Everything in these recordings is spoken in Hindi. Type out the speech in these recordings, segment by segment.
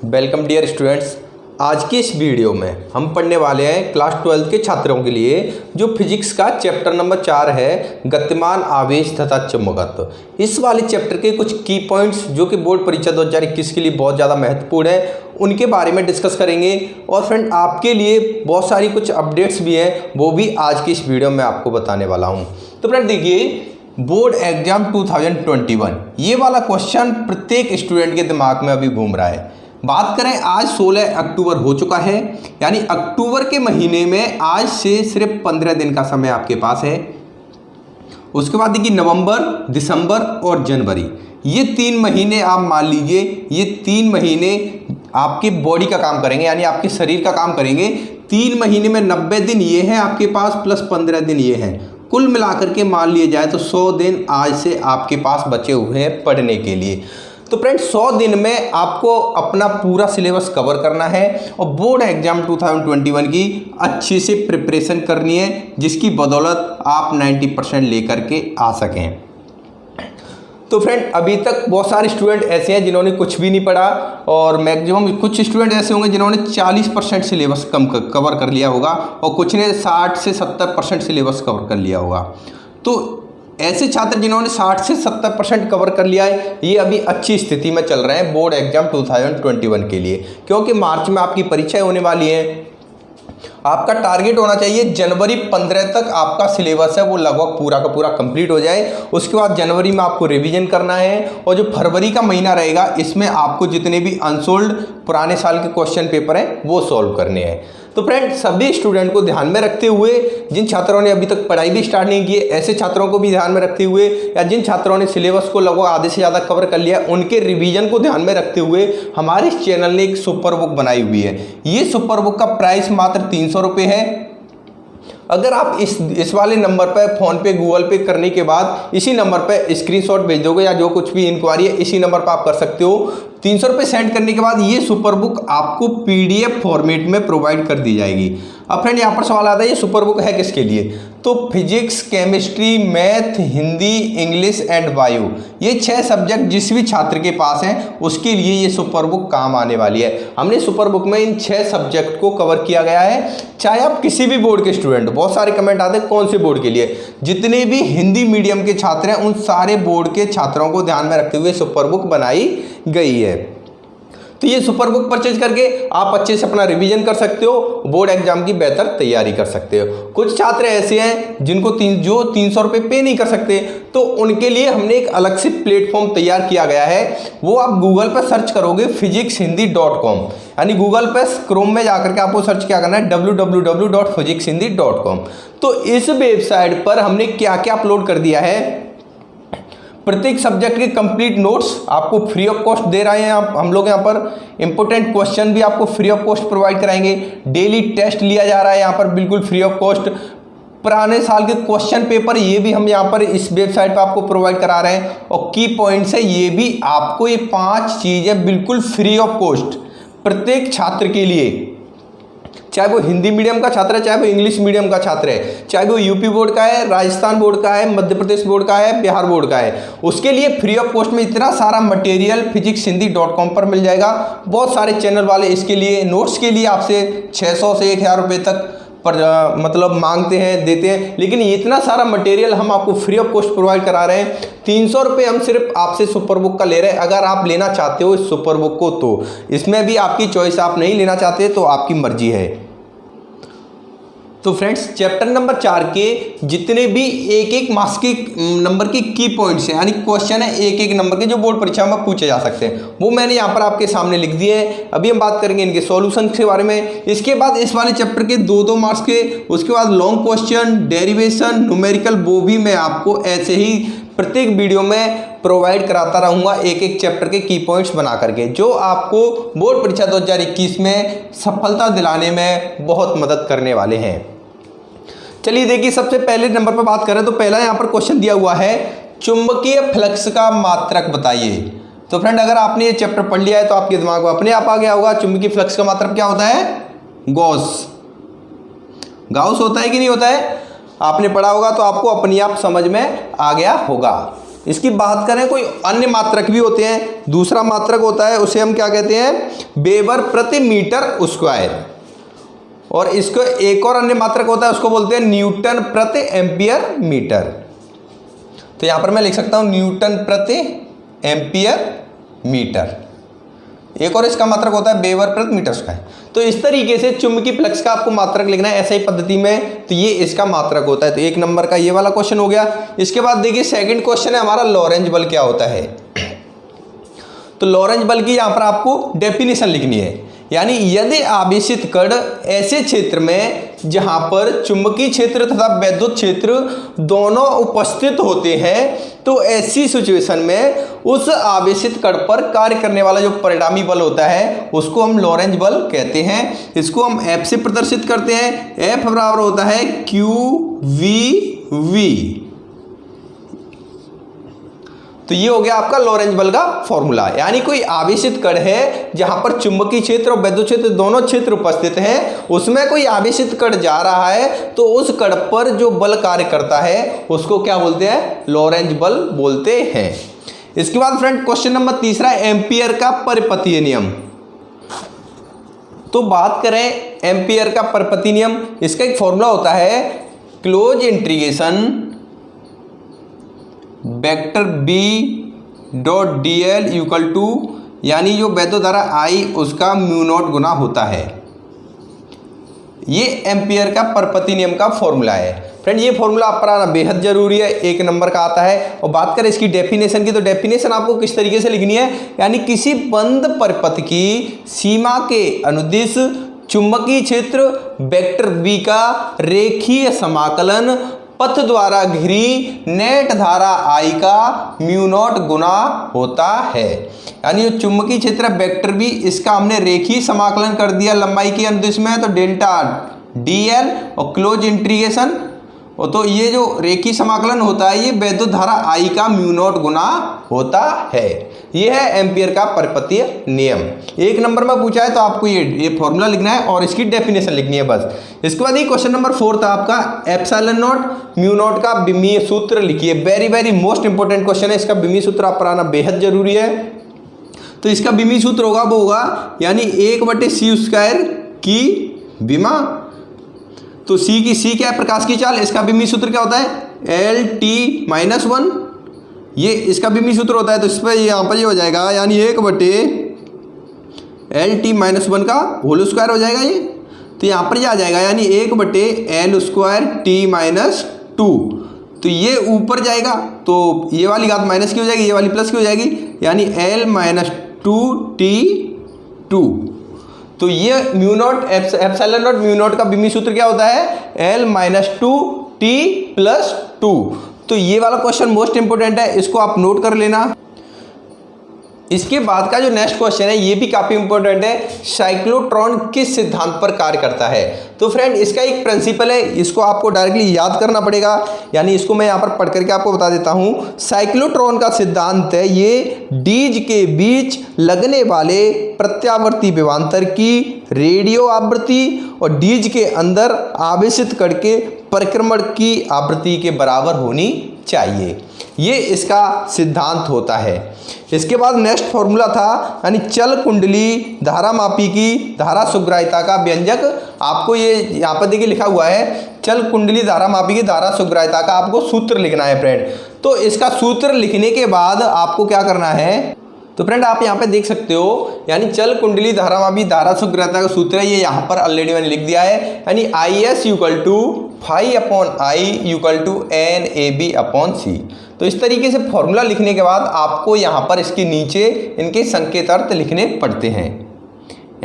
Welcome dear students. आज की इस वीडियो में हम पढ़ने वाले हैं क्लास 12 के छात्रों के लिए जो फिजिक्स का चैप्टर नंबर 4 है, गतिमान आवेश तथा चुंबकत्व। इस वाले चैप्टर के कुछ की पॉइंट्स जो कि बोर्ड परीक्षा 2021 के लिए बहुत ज़्यादा महत्वपूर्ण है, उनके बारे में डिस्कस करेंगे। और फ्रेंड, आपके लिए बहुत सारी कुछ अपडेट्स भी हैं, वो भी आज की इस वीडियो में आपको बताने वाला हूँ। तो फ्रेंड देखिए, बोर्ड एग्जाम 2021 ये वाला क्वेश्चन प्रत्येक स्टूडेंट के दिमाग में अभी घूम रहा है। बात करें, आज 16 अक्टूबर हो चुका है, यानी अक्टूबर के महीने में आज से सिर्फ 15 दिन का समय आपके पास है। उसके बाद देखिए, नवंबर, दिसंबर और जनवरी, ये 3 महीने आप मान लीजिए, ये 3 महीने आपकी बॉडी का काम करेंगे, यानी आपके शरीर का काम करेंगे। 3 महीने में 90 दिन ये हैं आपके पास, प्लस 15 दिन ये हैं। कुल मिलाकर के मान लिया जाए तो 100 दिन आज से आपके पास बचे हुए हैं पढ़ने के लिए। तो फ्रेंड्स, 100 दिन में आपको अपना पूरा सिलेबस कवर करना है और बोर्ड एग्जाम 2021 की अच्छी से प्रिपरेशन करनी है, जिसकी बदौलत आप 90% लेकर के आ सकें। तो फ्रेंड, अभी तक बहुत सारे स्टूडेंट ऐसे हैं जिन्होंने कुछ भी नहीं पढ़ा, और मैक्सिमम कुछ स्टूडेंट ऐसे होंगे जिन्होंने 40% सिलेबस कवर कर लिया होगा, और कुछ ने 60 से 70% सिलेबस कवर कर लिया होगा। तो ऐसे छात्र जिन्होंने 60 से 70% कवर कर लिया है, ये अभी अच्छी स्थिति में चल रहे हैं बोर्ड एग्जाम 2021 के लिए, क्योंकि मार्च में आपकी परीक्षाएं होने वाली हैं। आपका टारगेट होना चाहिए जनवरी 15 तक आपका सिलेबस है वो लगभग पूरा का पूरा कंप्लीट हो जाए। उसके बाद जनवरी में आपको रिवीजन करना है, और जो फरवरी का महीना रहेगा इसमें आपको जितने भी अनसोल्ड पुराने साल के क्वेश्चन पेपर हैं वो सॉल्व करने हैं। तो फ्रेंड, सभी स्टूडेंट को ध्यान में रखते हुए, जिन छात्रों ने अभी तक पढ़ाई भी स्टार्ट नहीं की है, ऐसे छात्रों को भी ध्यान में रखते हुए, या जिन छात्रों ने सिलेबस को लगभग आधे से ज़्यादा कवर कर लिया, उनके रिवीजन को ध्यान में रखते हुए हमारे इस चैनल ने एक सुपर बुक बनाई हुई है। ये सुपर बुक का प्राइस मात्र 300 रुपये है। अगर आप इस वाले नंबर पर फ़ोन पे, गूगल पे करने के बाद इसी नंबर पर स्क्रीनशॉट भेज दोगे, या जो कुछ भी इंक्वायरी है इसी नंबर पर आप कर सकते हो। 300 रुपये सेंड करने के बाद ये सुपर बुक आपको PDF फॉर्मेट में प्रोवाइड कर दी जाएगी। अब फ्रेंड, यहाँ पर सवाल आता है, ये सुपर बुक है किसके लिए? तो physics, chemistry, math, Hindi, English and bio, ये 6 सब्जेक्ट जिस भी छात्र के पास हैं उसके लिए ये सुपर बुक काम आने वाली है। हमने सुपर बुक में इन 6 सब्जेक्ट को कवर किया गया है। चाहे आप किसी भी बोर्ड के स्टूडेंट, बहुत सारे कमेंट आते हैं कौन से बोर्ड के लिए, जितने भी हिंदी मीडियम के छात्र हैं उन सारे बोर्ड के छात्रों को ध्यान में रखते हुए सुपर बुक बनाई गई है। तो ये सुपर बुक परचेज करके आप अच्छे से अपना रिवीजन कर सकते हो, बोर्ड एग्जाम की बेहतर तैयारी कर सकते हो। कुछ छात्र ऐसे हैं जिनको 300 रुपये पे नहीं कर सकते, तो उनके लिए हमने एक अलग से प्लेटफॉर्म तैयार किया गया है। वो आप गूगल पर सर्च करोगे physicshindy.com, यानी गूगल पर क्रोम में जाकर के आपको सर्च क्या करना है, www.physicshindy.com। तो इस वेबसाइट पर हमने क्या क्या अपलोड कर दिया है, प्रत्येक सब्जेक्ट के कंप्लीट नोट्स आपको फ्री ऑफ कॉस्ट दे रहे हैं हम लोग यहाँ पर। इंपॉर्टेंट क्वेश्चन भी आपको फ्री ऑफ कॉस्ट प्रोवाइड कराएंगे। डेली टेस्ट लिया जा रहा है यहाँ पर बिल्कुल फ्री ऑफ कॉस्ट। पुराने साल के क्वेश्चन पेपर ये भी हम यहाँ पर इस वेबसाइट पर आपको प्रोवाइड करा रहे हैं, और की पॉइंट्स है ये भी आपको, ये 5 चीज़ें बिल्कुल फ्री ऑफ कॉस्ट प्रत्येक छात्र के लिए, चाहे वो हिंदी मीडियम का छात्र है, चाहे वो इंग्लिश मीडियम का छात्र है, चाहे वो यूपी बोर्ड का है, राजस्थान बोर्ड का है, मध्य प्रदेश बोर्ड का है, बिहार बोर्ड का है, उसके लिए फ्री ऑफ कॉस्ट में इतना सारा मटेरियल physicshindy.com पर मिल जाएगा। बहुत सारे चैनल वाले इसके लिए नोट्स के लिए आपसे 600 से 1000 रुपये तक पर मतलब मांगते हैं, देते हैं, लेकिन इतना सारा मटेरियल हम आपको फ्री ऑफ कॉस्ट प्रोवाइड करा रहे हैं। 300 रुपये हम सिर्फ आपसे सुपर बुक का ले रहे हैं। अगर आप लेना चाहते हो इस सुपर बुक को, तो इसमें भी आपकी चॉइस, आप नहीं लेना चाहते तो आपकी मर्जी है। तो फ्रेंड्स, चैप्टर नंबर 4 के जितने भी एक मार्क्स के नंबर के की पॉइंट्स हैं, यानी क्वेश्चन है एक नंबर के जो बोर्ड परीक्षा में पूछे जा सकते हैं, वो मैंने यहाँ पर आपके सामने लिख दिए हैं। अभी हम बात करेंगे इनके सॉल्यूशन के बारे में। इसके बाद इस वाले चैप्टर के 2 मार्क्स के, उसके बाद लॉन्ग क्वेश्चन, डेरिवेशन, न्यूमेरिकल, वो भी मैं आपको ऐसे ही प्रत्येक वीडियो में प्रोवाइड कराता रहूँगा, एक चैप्टर के की पॉइंट्स बना करके, जो आपको बोर्ड परीक्षा 2021 में सफलता दिलाने में बहुत मदद करने वाले हैं। चलिए देखिए, सबसे पहले नंबर पर बात करें तो पहला यहाँ पर क्वेश्चन दिया हुआ है, चुंबकीय फ्लक्स का मात्रक बताइए। तो फ्रेंड, अगर आपने ये चैप्टर पढ़ लिया है तो आपके दिमाग में अपने आप आ गया होगा, चुंबकीय फ्लक्स का मात्रक क्या होता है? गॉस होता है कि नहीं होता है? आपने पढ़ा होगा तो आपको अपने आप समझ में आ गया होगा। इसकी बात करें कोई अन्य मात्रक भी होते हैं, दूसरा मात्रक होता है उसे हम क्या कहते हैं, वेबर प्रति मीटर स्क्वायर, और इसको एक और अन्य मात्रक होता है उसको बोलते हैं न्यूटन प्रति एम्पियर मीटर। तो यहां पर मैं लिख सकता हूं न्यूटन प्रति एम्पियर मीटर। एक और इसका मात्रक होता है वेबर प्रति मीटर स्क्वायर। तो इस तरीके से चुंबकीय फ्लक्स का आपको मात्रक लिखना है ऐसा ही पद्धति में, तो ये इसका मात्रक होता है। तो 1 नंबर का ये वाला क्वेश्चन हो गया। इसके बाद देखिए सेकंड क्वेश्चन है हमारा लॉरेंज बल क्या होता है। तो लॉरेंज बल की यहां पर आपको डेफिनेशन लिखनी है, यानी यदि आवेशित कण ऐसे क्षेत्र में जहां पर चुंबकीय क्षेत्र तथा वैद्युत क्षेत्र दोनों उपस्थित होते हैं, तो ऐसी सिचुएशन में उस आवेशित कण पर कार्य करने वाला जो परिणामी बल होता है उसको हम लॉरेंज बल कहते हैं। इसको हम F से प्रदर्शित करते हैं। F बराबर होता है QVV। तो ये हो गया आपका लॉरेंज बल का फॉर्मूला, यानी कोई आवेशित कण है जहां पर चुंबकीय क्षेत्र और वैद्युत क्षेत्र दोनों क्षेत्र उपस्थित हैं, उसमें कोई आवेशित कण जा रहा है तो उस कण पर जो बल कार्य करता है उसको क्या बोलते हैं, लॉरेंज बल बोलते हैं। इसके बाद फ्रेंड क्वेश्चन नंबर तीसरा, एम्पियर का परिपथीय नियम। तो बात करें एम्पियर का परिपथीय नियम, इसका एक फॉर्मूला होता है close integration vector B dot dl equal to, यानी जो वैद्युत धारा I उसका म्यू नॉट गुना होता है। ये एम्पियर का परिपथीय नियम का फॉर्मूला है। फ्रेंड ये फॉर्मूला आप पर आना बेहद जरूरी है, 1 नंबर का आता है। और बात करें इसकी डेफिनेशन की, तो डेफिनेशन आपको किस तरीके से लिखनी है, यानी किसी बंद परिपथ की सीमा के अनुदिश चुंबकीय क्षेत्र वेक्टर B का रेखीय समाकलन पथ द्वारा घिरी नेट धारा I का म्यू नॉट गुना होता है। यानी जो चुंबकीय क्षेत्र वेक्टर B इसका हमने रेखीय समाकलन कर दिया लंबाई के अनुदिश में, तो डेल्टा dl और क्लोज इंटीग्रेशन, और तो ये जो रेखीय समाकलन होता है ये वैद्युत धारा I का म्यू नॉट गुना होता है। ये है एम्पियर का परिपथीय नियम। 1 नंबर में पूछा है तो आपको ये फॉर्मूला लिखना है और इसकी डेफिनेशन लिखनी है बस। इसके बाद ये क्वेश्चन नंबर 4 था आपका, एप्सिलॉन नॉट म्यू नॉट का विमीय सूत्र लिखिए। Very very most important question है, इसका विमीय सूत्र आप पर आना बेहद जरूरी है। तो इसका विमीय सूत्र होगा वो होगा यानी 1/c² की विमा। तो C क्या है, प्रकाश की चाल, इसका विमीय सूत्र क्या होता है, LT-1, ये इसका विमीय सूत्र होता है। तो इस पर यहाँ पर ये हो जाएगा यानी 1/LT-1 का होल स्क्वायर हो जाएगा ये। तो यहाँ पर ये आ जाएगा यानी 1/L²T-2। तो ये ऊपर जाएगा तो ये वाली घात माइनस की हो जाएगी, ये वाली प्लस की हो जाएगी, यानी L-2T2। तो ये mu naught epsilon not mu naught का विमीय सूत्र क्या होता है, L-2T+2। तो ये वाला क्वेश्चन मोस्ट इंपोर्टेंट है, इसको आप नोट कर लेना। इसके बाद का जो नेक्स्ट क्वेश्चन है ये भी काफी इंपॉर्टेंट है, साइक्लोट्रॉन किस सिद्धांत पर कार्य करता है। तो फ्रेंड इसका एक प्रिंसिपल है, इसको आपको डायरेक्टली याद करना पड़ेगा, यानी इसको मैं यहाँ पर पढ़ करके आपको बता देता हूँ। साइक्लोट्रॉन का सिद्धांत है ये डीज के बीच लगने वाले प्रत्यावर्ती विभवांतर की रेडियो आवृत्ति और डीज के अंदर आवेशित कण के परिक्रमण की आवृत्ति के बराबर होनी चाहिए, ये इसका सिद्धांत होता है। इसके बाद नेक्स्ट फॉर्मूला था यानी चल कुंडली धारामापी की धारा सुग्राह्यता का व्यंजक। आपको ये यहाँ पर देखिए लिखा हुआ है, चल कुंडली धारामापी की धारा सुग्राह्यता का आपको सूत्र लिखना है फ्रेंड। तो इसका सूत्र लिखने के बाद आपको क्या करना है, तो फ्रेंड आप यहाँ पे देख सकते हो, यानी चल कुंडली धारामापी धारा सुग्राह्यता का सूत्र है ये यहाँ पर ऑलरेडी मैंने लिख दिया है, यानी IS = phi/I = NAB/C। तो इस तरीके से फॉर्मूला लिखने के बाद आपको यहाँ पर इसके नीचे इनके संकेतार्थ लिखने पड़ते हैं।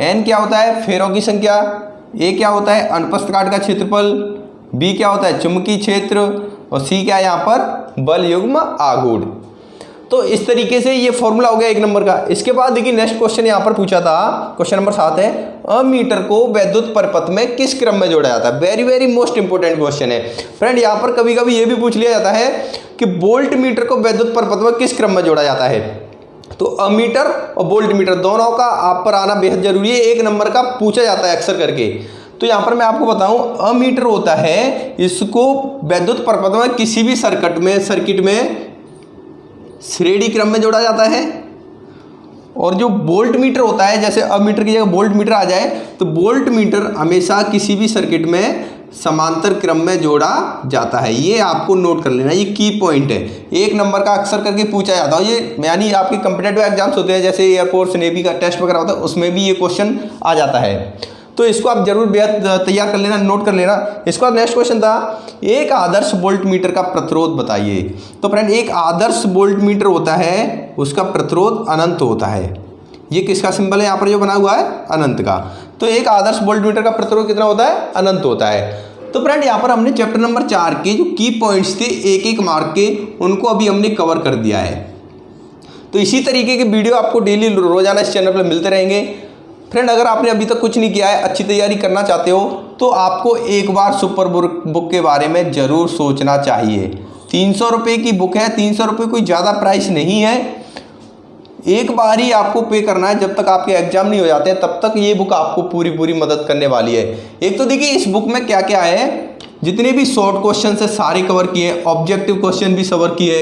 N क्या होता है, फेरों की संख्या, A क्या होता है, अनुप्रस्थ काट का क्षेत्रफल, B क्या होता है, चुंबकीय क्षेत्र, और C क्या है यहाँ पर, बल युग्म आघूर्ण। तो इस तरीके से ये फॉर्मूला हो गया 1 नंबर का। इसके बाद देखिए नेक्स्ट क्वेश्चन यहाँ पर पूछा था, क्वेश्चन नंबर 7 है, अमीटर को वैद्युत परिपथ में किस क्रम में जोड़ा जाता है। Very very most important question है फ्रेंड। यहाँ पर कभी कभी ये भी पूछ लिया जाता है कि वोल्ट मीटर को वैद्युत परिपथ में किस क्रम में जोड़ा जाता है। तो अमीटर और वोल्ट मीटर दोनों का आप पर आना बेहद जरूरी है, 1 नंबर का पूछा जाता है अक्सर करके। तो यहाँ पर मैं आपको बताऊं, अमीटर होता है, इसको वैद्युत परिपथ में किसी भी सर्किट में श्रेणी क्रम में जोड़ा जाता है। और जो वोल्ट मीटर होता है, जैसे अब मीटर की जगह वोल्ट मीटर आ जाए तो वोल्ट मीटर हमेशा किसी भी सर्किट में समांतर क्रम में जोड़ा जाता है। ये आपको नोट कर लेना, ये की पॉइंट है। 1 नंबर का अक्सर करके पूछा जाता है, ये यानी आपके कॉम्पिटिटिव एग्जाम्स होते हैं जैसे एयरफोर्स नेवी का टेस्ट वगैरह होता है, उसमें भी ये क्वेश्चन आ जाता है। तो इसको आप जरूर बेहद तैयार कर लेना, नोट कर लेना। इसके बाद नेक्स्ट क्वेश्चन था, एक आदर्श वोल्ट मीटर का प्रतिरोध बताइए। तो फ्रेंड एक आदर्श वोल्ट मीटर होता है, उसका प्रतिरोध अनंत होता है। ये किसका सिंबल है यहाँ पर जो बना हुआ है, अनंत का। तो एक आदर्श वोल्ट मीटर का प्रतिरोध कितना होता है, अनंत होता है। तो फ्रेंड यहाँ पर हमने चैप्टर नंबर 4 के जो की पॉइंट्स थे एक एक मार्क के, उनको अभी हमने कवर कर दिया है। तो इसी तरीके के वीडियो आपको डेली रोजाना इस चैनल पर मिलते रहेंगे। फ्रेंड अगर आपने अभी तक कुछ नहीं किया है, अच्छी तैयारी करना चाहते हो, तो आपको एक बार सुपर बुक के बारे में ज़रूर सोचना चाहिए। 300 रुपये की बुक है, 300 रुपये कोई ज़्यादा प्राइस नहीं है। एक बार ही आपको पे करना है, जब तक आपके एग्जाम नहीं हो जाते हैं तब तक ये बुक आपको पूरी मदद करने वाली है। एक तो देखिए इस बुक में क्या क्या है, जितने भी शॉर्ट क्वेश्चन है सारे कवर किए, ऑब्जेक्टिव क्वेश्चन भी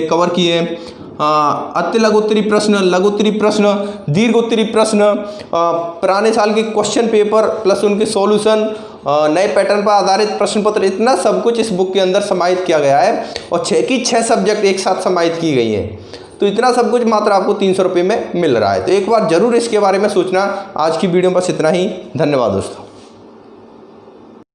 कवर किए, अति लघुत्तरी प्रश्न, लघुत्तरी प्रश्न, दीर्घोत्तरी प्रश्न, पुराने साल के क्वेश्चन पेपर प्लस उनके सॉल्यूशन, नए पैटर्न पर आधारित प्रश्न पत्र, इतना सब कुछ इस बुक के अंदर समाहित किया गया है। और 6 की 6 सब्जेक्ट एक साथ समाहित की गई हैं। तो इतना सब कुछ मात्र आपको 300 रुपये में मिल रहा है। तो एक बार जरूर इसके बारे में सोचना। आज की वीडियो में बस इतना ही। धन्यवाद दोस्तों।